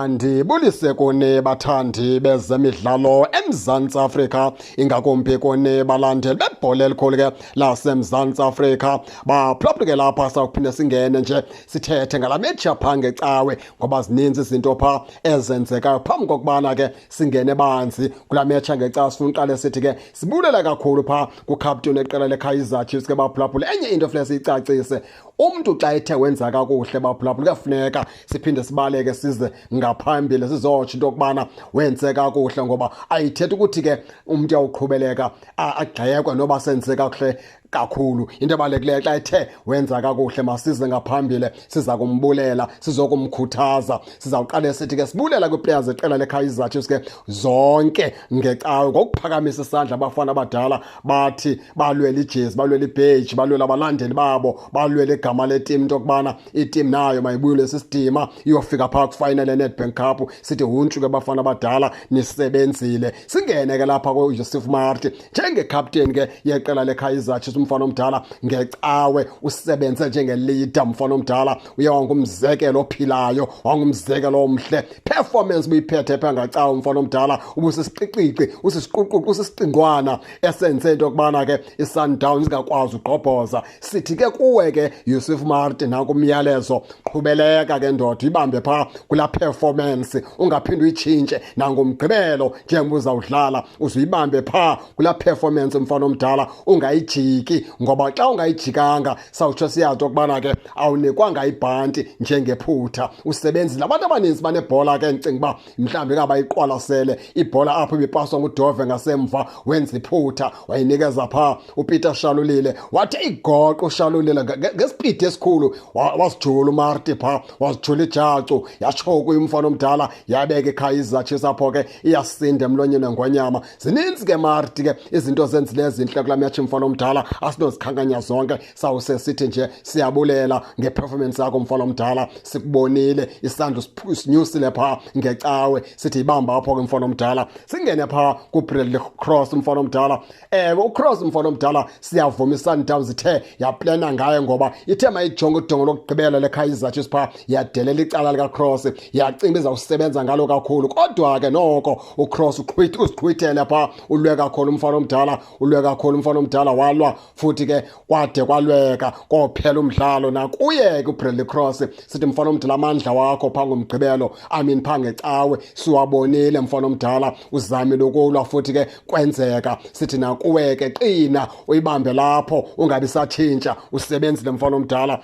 Ndibulise kuni bathandi bezemidlalo eMzantsi Afrika, ingakumbi kuni balandeli bebhola elikhulu ke laseMzantsi Afrika. Baphulaphula ke lapha sawuphinda singene nje sithethe ngala mechi apha ngecawe, ngoba zininzi izinto pha ezenzekayo phambi kokubana ke singene banzi kula mechi ngecawe. Sifuna uqale sithi ke sibulela kakhulu pha kukapteni weqela leKaizer Chiefs ke baphulaphula. Enye into funeka siyicacise, umntu xa ethe wenza kakuhle baphulaphula kuyafuneka siphinde sibaleke size ngaphambili sizotsho into yokubana wenze kakuhle, ngoba ayithethi ukuthi ke umntu uyawuqhubeleka agxekwe noba senze kakuhle kakhulu. Into ebalulekileyo xa ethe wenza kakuhle masize ngaphambili siza kumbulela, sizokumkhuthaza. Sizawuqale sithi ke sibulela kwiiplayers zeqela leKaizer Chiefs ke zonke ngecawe ngokuphakamisa isandla. Abafana abadala bathi balwela ijezi, balwela ibheji, balwela abalandeli babo, balwela igama letim, into yokubana itim nayo mayibuyele sisidima iyofika phaa kufinal eNedbank Cup. Sithi huntshu ke bafana abadala nisebenzile. Singene ke lapha kuJoseph Marty njengekapteni ke yeqela leKaizer Chiefs. Umfana omdala ngecawe usebenze njengeleader. Umfana omdala uye wangumzekelo ophilayo, wangumzekelo omhle. Performance buyiphethe pha ngacawe. Umfana omdala ubusisiqiqiqi, usisiquququ, usisicingwana esenze into yokubana ke iSundowns ingakwazi ugqobhoza. Sithi ke kuwe ke Yusuf Marty nanku umyalezo, qhubeleka ke ndoda, ibambe pha kula performance, ungaphinde uyitshintshe nangomgqibelo njengoba uzawudlala. Uzuyibambe pha kula performance mfana omdala, ungayijiki, ngoba xa ungayijikanga sawutsho siyazi ukubana ke awunikwanga ibhanti njengephutha. Usebenzile. Abantu abaninzi banebhola ke ndicinga uba mhlawumbi kabayiqwalasele ibhola apho ibipaswa nguDove ngasemva wenza iphutha, wayinikeza pha uPeter Shalulile, wathi igoqo uShalulile ngesipidi esikhulu wasijula uMarty pha, wasijula ijacu yatshoku umfana omdala yabeka iKaizer Chiefs apho ke iyasinda emlonyeni ngonyama. Zininzi ke Marty ke izinto zenzileyo ezintle kula mechi mfana omdala, asinozikhankanya zonke. Sawuse sithi nje siyabulela ngeperformance yakho mfana omdala, sikubonile isandla sinyusile pha ngecawe. Sithi ibamba apho ke mfana omdala. Singene pha kuBradley Cross mfana omdala. uCross mfana omdala siyavuma iSundowns ithe yaplana ngayo, ngoba ithe mayijonga udongo lokugqibela leKaizer Chiefs pha yadelela icala likaCross, yacinga izawusebenza ngalo kakhulu. Kodwa ke noko uCross usiqhwithele pha, ulwe kakhulu umfana omdala, ulwe kakhulu umfana omdala, walwa futhi ke kwade kwalweka kophela umdlalo. Nakuye ke uBradley Cross sithi mfana omdala amandla wakho pha ngomgqibelo, pha ngecawe siwabonile mfana omdala, uzamile ukulwa futhi ke kwenzeka. Sithi nakuwe ke qina, uyibambe lapho, ungabi satshintsha, usebenzile mfana omdala.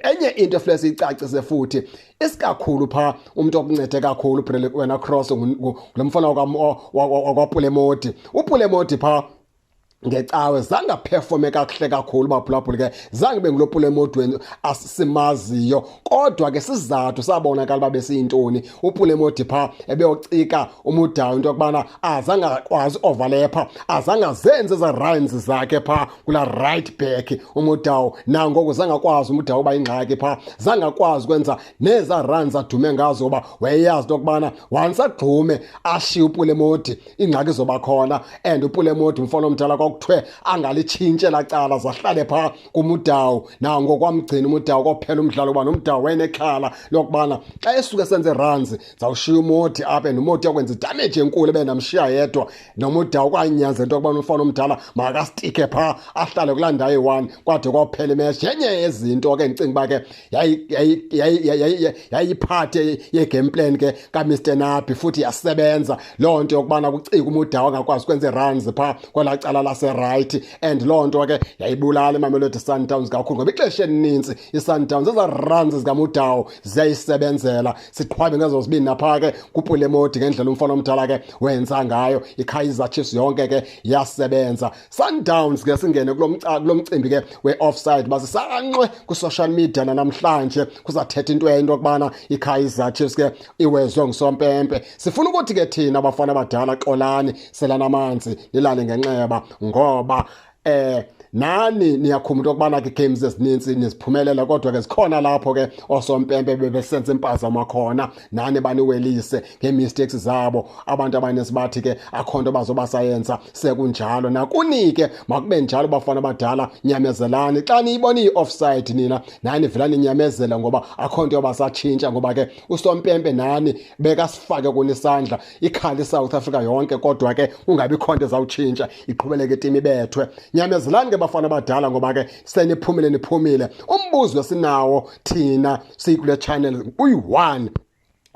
Enye into efuneka siyicacise futhi, isikakhulu pha umuntu okuncede kakhulu uBradley wena Cross lo mfana wakwaPulemoti. uPulemoti pha ngecawe zange performe kakuhle kakhulu baphulaphula ke, zange bengulo Pulemoti asimaziyo. Kodwa ke sizathu sabonakala uba besiyintoni. uPulemoti pha ebeyocika umudawo into yokubana azange akwazi overlapper, azange azenze eza runs zakhe pha kula right back umudawo. Nangoku zange akwazi umudawo uba ingxaki pha, zange akwazi ukwenza neza runs adume ngazo, ngoba wayeyazi into yokubana once agxume ashiye uPulemoti ingxaki zoba khona. And uPulemoti mfana omdala kuthiwe angalitshintshe lacala, zahlale pha kumudawo. Nango kwamgcina umudawo kophela umdlalo, uba nomdawo wayenekhala lokubana xa esuke senze runs zawushiya uMoti apha, and uMoti yakwenza idamage enkulu benamshiya yedwa. Nomudawo kwanyanza into yokubana umfana omdala makastike pha ahlale kulaa ndawo eyi-1 kwade kwaphela imeshi. Yenye yezinto ke ndicinga uba ke yayiphathe ye-game plan ke kaMr Nabi, futhi yasebenza loo nto yokubana kucika umudawo angakwazi ukwenza runs pha kwelaa cala right. And loo nto ke yayibulala iMamelodi Sundowns kakhulu, ngoba ixesha elinintsi iSundowns eza runs zikamudawo ziyayisebenzela. Siqhwabe ngezo zibini napha ke kuPulemoti ngendlela umfana omdala ke wenza ngayo. iKaizer Chiefs yonke ke yasebenza. Sundowns ke singene kulo mcimbi ke we-offside, basisanqwe ku-social media namhlanje kuzathetha into yokubana iKaizer Chiefs ke iwezwe ngusompempe. Sifuna ukuthi ke thina abafana abadala xolani, selana amanzi nilale ngenxeba, ngoba nani niyakhumbula ukubana ke games ezininzi niziphumelela kodwa ke zikhona lapho ke osompempe bebesenza impazamo khona nani baniwelise ngemistakes zabo abantu abaninzi bathi ke akhonto bazobasayenza sekunjalo nakunike makube njalo bafana abadala nyamezelani xa niyibona i-offside nina nani velani nyamezela ngoba akhonto yobasatshintsha ngoba ke usompempe nani bekasifake kunisandla ikhali South Africa yonke kodwa ke ungabi khonto ezawutshintsha iqhubeleke itimu ibethwe nyamezelani ke bafana abadala ngoba ke niphumile umbuzo wesinawo thina sikule channel uyi-1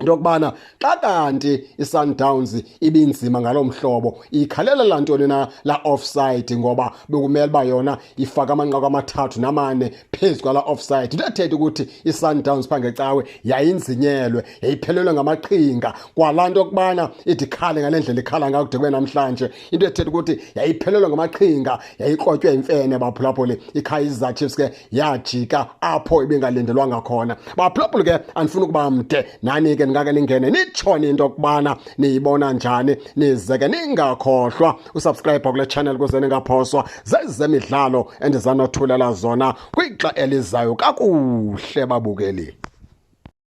into yokubana xa kanti i-Sundowns ibinzima ngalomhlobo ikhalela lantoni na la offside ngoba bekumele ba yona ifaka amanqaku amathathu namane phezu kwala offside into ethetha ukuthi i-Sundowns phangecawe yayinzinyelwe yayiphelelwe ngamaqhinga kwalanto yokubana ithi khale ngalendlela ikhala ngayo kude namhlanje into ethetha ukuthi yayiphelelwe ngamaqhinga yayikrotywe imfene baphulaphuli iKaizer Chiefs ke yajika apho ibingalindelwanga khona baphulaphuli ke andifuna ukuba mde nani ke ngake ningene nitshone into yokubana niyibona njani nizeke ningakhohlwa usubscribe kule channel kuze ningaphoswa zezemidlalo endizanothulela zona kwixa elizayo kakuhle babukeli.